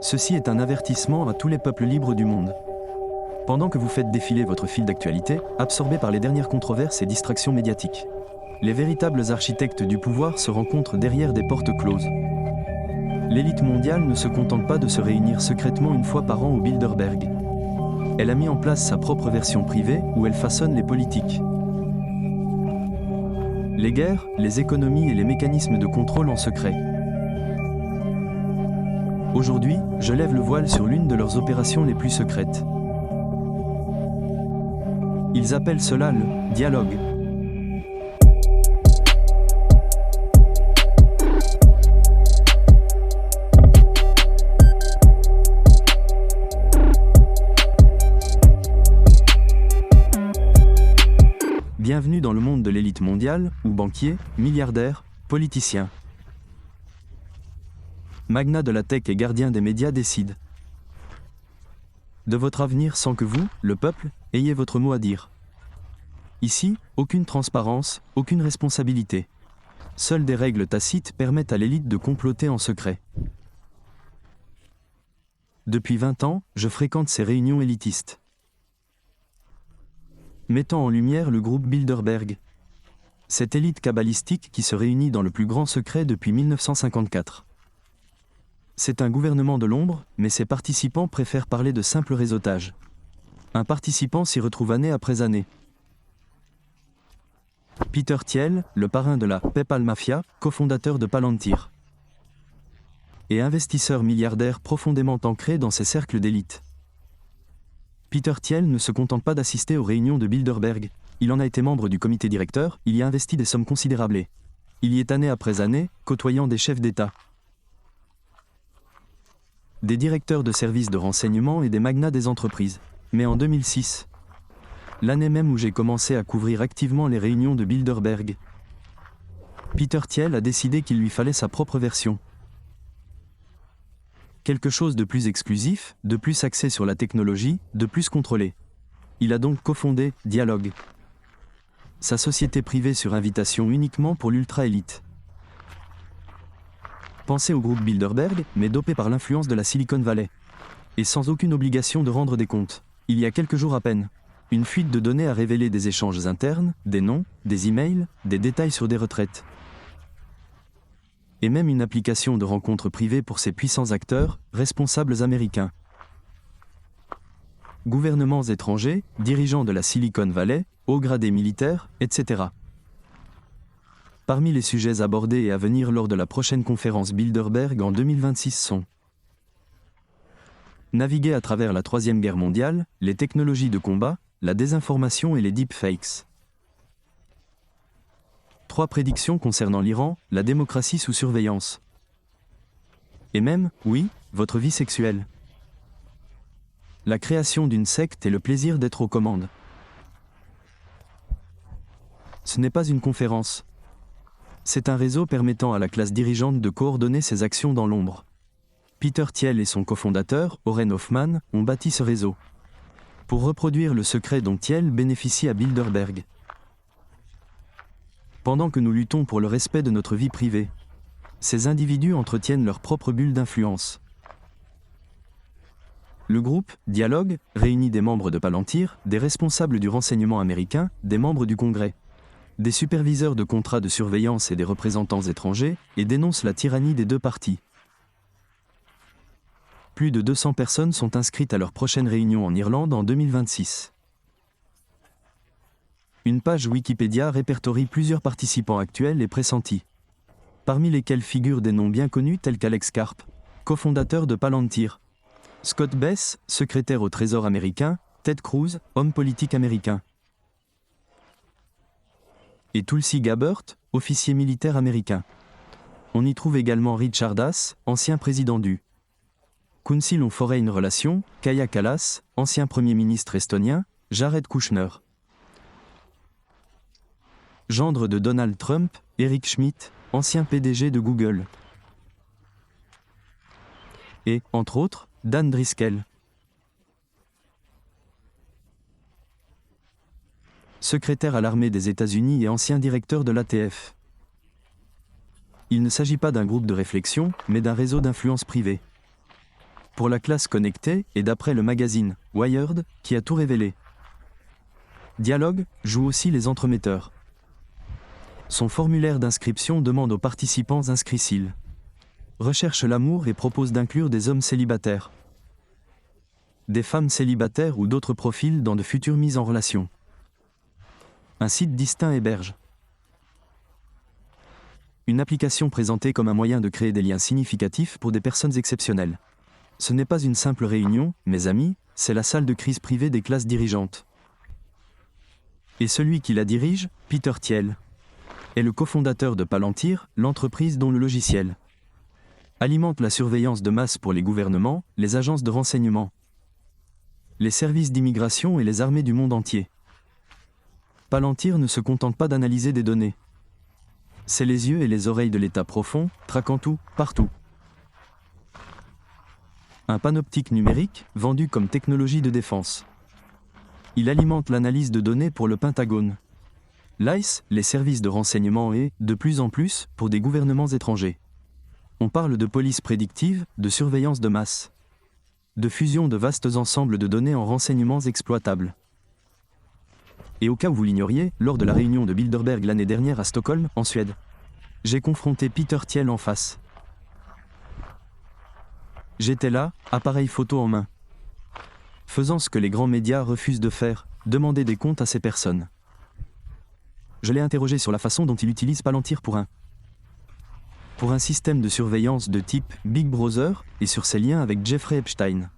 Ceci est un avertissement à tous les peuples libres du monde. Pendant que vous faites défiler votre fil d'actualité, absorbé par les dernières controverses et distractions médiatiques, les véritables architectes du pouvoir se rencontrent derrière des portes closes. L'élite mondiale ne se contente pas de se réunir secrètement une fois par an au Bilderberg. Elle a mis en place sa propre version privée où elle façonne les politiques. Les guerres, les économies et les mécanismes de contrôle en secret. Aujourd'hui, je lève le voile sur l'une de leurs opérations les plus secrètes. Ils appellent cela le dialogue. Bienvenue dans le monde de l'élite mondiale, où banquiers, milliardaires, politiciens, magnats de la tech et gardiens des médias décident de votre avenir sans que vous, le peuple, ayez votre mot à dire. Ici, aucune transparence, aucune responsabilité. Seules des règles tacites permettent à l'élite de comploter en secret. Depuis 20 ans, je fréquente ces réunions élitistes, mettant en lumière le groupe Bilderberg, cette élite kabbalistique qui se réunit dans le plus grand secret depuis 1954. C'est un gouvernement de l'ombre, mais ses participants préfèrent parler de simple réseautage. Un participant s'y retrouve année après année. Peter Thiel, le parrain de la PayPal Mafia, cofondateur de Palantir, et investisseur milliardaire profondément ancré dans ces cercles d'élite. Peter Thiel ne se contente pas d'assister aux réunions de Bilderberg, il en a été membre du comité directeur, il y a investi des sommes considérables et il y est année après année, côtoyant des chefs d'État, des directeurs de services de renseignement et des magnats des entreprises. Mais en 2006, l'année même où j'ai commencé à couvrir activement les réunions de Bilderberg, Peter Thiel a décidé qu'il lui fallait sa propre version. Quelque chose de plus exclusif, de plus axé sur la technologie, de plus contrôlé. Il a donc cofondé Dialogue, sa société privée sur invitation uniquement pour l'ultra-élite. Pensez au groupe Bilderberg, mais dopé par l'influence de la Silicon Valley. Et sans aucune obligation de rendre des comptes. Il y a quelques jours à peine, une fuite de données a révélé des échanges internes, des noms, des emails, des détails sur des retraites. Et même une application de rencontres privées pour ces puissants acteurs, responsables américains. Gouvernements étrangers, dirigeants de la Silicon Valley, hauts gradés militaires, etc. Parmi les sujets abordés et à venir lors de la prochaine conférence Bilderberg en 2026 sont naviguer à travers la Troisième Guerre mondiale, les technologies de combat, la désinformation et les deepfakes. 3 prédictions concernant l'Iran, la démocratie sous surveillance. Et même, oui, votre vie sexuelle. La création d'une secte et le plaisir d'être aux commandes. Ce n'est pas une conférence. C'est un réseau permettant à la classe dirigeante de coordonner ses actions dans l'ombre. Peter Thiel et son cofondateur, Oren Hoffman, ont bâti ce réseau pour reproduire le secret dont Thiel bénéficie à Bilderberg. Pendant que nous luttons pour le respect de notre vie privée, ces individus entretiennent leur propre bulle d'influence. Le groupe Dialogue réunit des membres de Palantir, des responsables du renseignement américain, des membres du Congrès, des superviseurs de contrats de surveillance et des représentants étrangers, et dénonce la tyrannie des deux parties. Plus de 200 personnes sont inscrites à leur prochaine réunion en Irlande en 2026. Une page Wikipédia répertorie plusieurs participants actuels et pressentis, parmi lesquels figurent des noms bien connus tels qu'Alex Karp, cofondateur de Palantir, Scott Bess, secrétaire au Trésor américain, Ted Cruz, homme politique américain, et Tulsi Gabbard, officier militaire américain. On y trouve également Richard Haas, ancien président du Council on Foreign Relations, Kaja Kallas, ancien Premier ministre estonien, Jared Kushner, gendre de Donald Trump, Eric Schmidt, ancien PDG de Google, et, entre autres, Dan Driscoll, secrétaire à l'armée des États-Unis et ancien directeur de l'ATF. Il ne s'agit pas d'un groupe de réflexion, mais d'un réseau d'influence privée. pour la classe connectée et d'après le magazine Wired, qui a tout révélé. Dialogue joue aussi les entremetteurs. Son formulaire d'inscription demande aux participants inscrits s'ils recherchent l'amour et propose d'inclure des hommes célibataires, des femmes célibataires ou d'autres profils dans de futures mises en relation. Un site distinct héberge une application présentée comme un moyen de créer des liens significatifs pour des personnes exceptionnelles. Ce n'est pas une simple réunion, mes amis, c'est la salle de crise privée des classes dirigeantes. Et celui qui la dirige, Peter Thiel, est le cofondateur de Palantir, l'entreprise dont le logiciel alimente la surveillance de masse pour les gouvernements, les agences de renseignement, les services d'immigration et les armées du monde entier. Palantir ne se contente pas d'analyser des données. C'est les yeux et les oreilles de l'État profond, traquant tout, partout. Un panoptique numérique, vendu comme technologie de défense. Il alimente l'analyse de données pour le Pentagone, l'ICE, les services de renseignement et, de plus en plus, pour des gouvernements étrangers. On parle de police prédictive, de surveillance de masse, de fusion de vastes ensembles de données en renseignements exploitables. Et au cas où vous l'ignoriez, lors de la réunion de Bilderberg l'année dernière à Stockholm, en Suède, j'ai confronté Peter Thiel en face. J'étais là, appareil photo en main, faisant ce que les grands médias refusent de faire, demander des comptes à ces personnes. Je l'ai interrogé sur la façon dont il utilise Palantir pour un système de surveillance de type Big Brother et sur ses liens avec Jeffrey Epstein.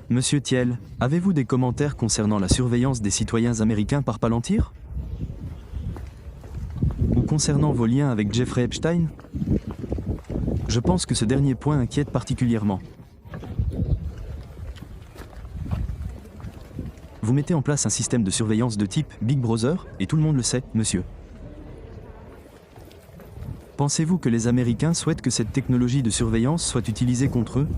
Monsieur Thiel, avez-vous des commentaires concernant la surveillance des citoyens américains par Palantir? Ou concernant vos liens avec Jeffrey Epstein? Je pense que ce dernier point inquiète particulièrement. Vous mettez en place un système de surveillance de type Big Brother, et tout le monde le sait, monsieur. Pensez-vous que les Américains souhaitent que cette technologie de surveillance soit utilisée contre eux?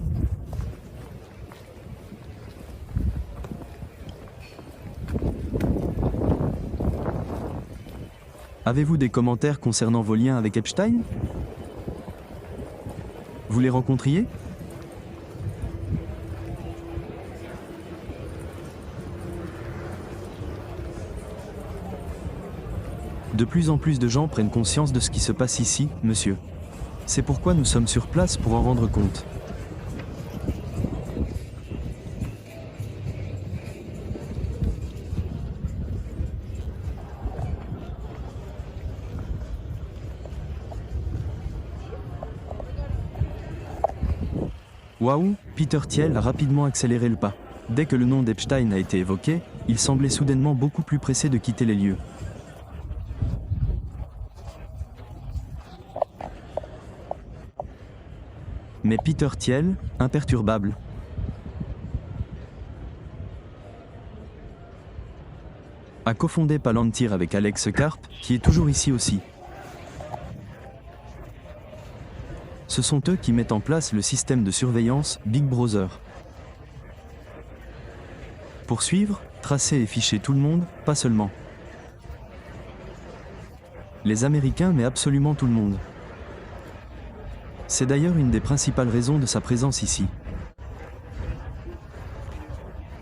Avez-vous des commentaires concernant vos liens avec Epstein? Vous les rencontriez? De plus en plus de gens prennent conscience de ce qui se passe ici, monsieur. C'est pourquoi nous sommes sur place pour en rendre compte. Waouh, Peter Thiel a rapidement accéléré le pas. Dès que le nom d'Epstein a été évoqué, il semblait soudainement beaucoup plus pressé de quitter les lieux. Mais Peter Thiel, imperturbable, a cofondé Palantir avec Alex Karp, qui est toujours ici aussi. Ce sont eux qui mettent en place le système de surveillance Big Brother. Pour suivre, tracer et ficher tout le monde, pas seulement les Américains, mais absolument tout le monde. C'est d'ailleurs une des principales raisons de sa présence ici.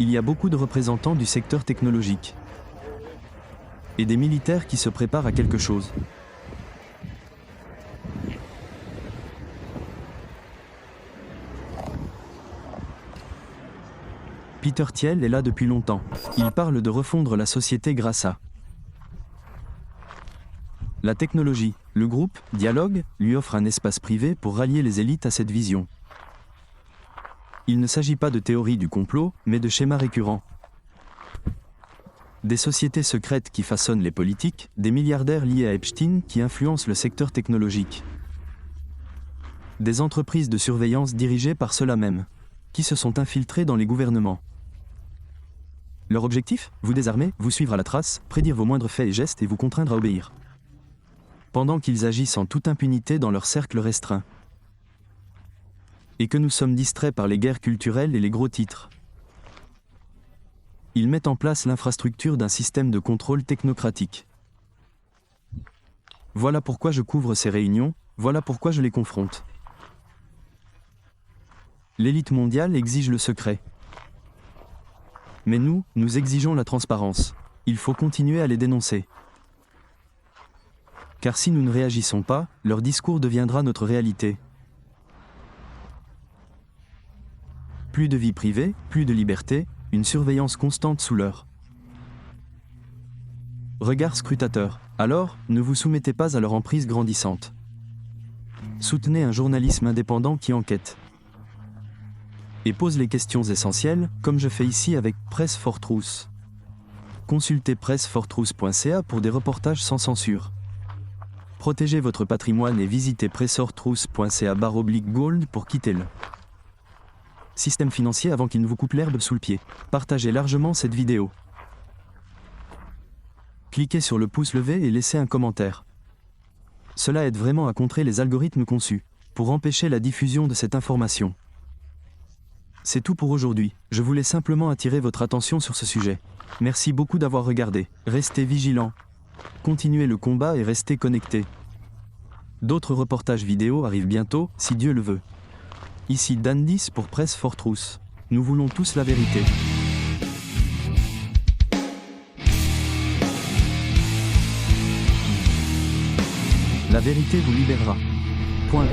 Il y a beaucoup de représentants du secteur technologique et des militaires qui se préparent à quelque chose. Peter Thiel est là depuis longtemps. Il parle de refondre la société grâce à la technologie. Le groupe Dialogue lui offre un espace privé pour rallier les élites à cette vision. Il ne s'agit pas de théorie du complot, mais de schémas récurrents. Des sociétés secrètes qui façonnent les politiques, des milliardaires liés à Epstein qui influencent le secteur technologique. Des entreprises de surveillance dirigées par ceux-là même, qui se sont infiltrés dans les gouvernements. Leur objectif? Vous désarmer, vous suivre à la trace, prédire vos moindres faits et gestes et vous contraindre à obéir. Pendant qu'ils agissent en toute impunité dans leur cercle restreint. Et que nous sommes distraits par les guerres culturelles et les gros titres. Ils mettent en place l'infrastructure d'un système de contrôle technocratique. Voilà pourquoi je couvre ces réunions, Voilà pourquoi je les confronte. L'élite mondiale exige le secret. Mais nous exigeons la transparence. Il faut continuer à les dénoncer. Car si nous ne réagissons pas, leur discours deviendra notre réalité. Plus de vie privée, plus de liberté, une surveillance constante sous leur regard scrutateur. Alors, ne vous soumettez pas à leur emprise grandissante. Soutenez un journalisme indépendant qui enquête et pose les questions essentielles, comme je fais ici avec Presse for Truth. Consultez pressefortruth.ca pour des reportages sans censure. Protégez votre patrimoine et visitez pressefortruth.ca/gold pour quitter le système financier avant qu'il ne vous coupe l'herbe sous le pied. Partagez largement cette vidéo. Cliquez sur le pouce levé et laissez un commentaire. Cela aide vraiment à contrer les algorithmes conçus pour empêcher la diffusion de cette information. C'est tout pour aujourd'hui, je voulais simplement attirer votre attention sur ce sujet. Merci beaucoup d'avoir regardé, restez vigilants, continuez le combat et restez connectés. D'autres reportages vidéo arrivent bientôt, si Dieu le veut. Ici Dan 10 pour Presse for Truth. Nous voulons tous la vérité. La vérité vous libérera. Point.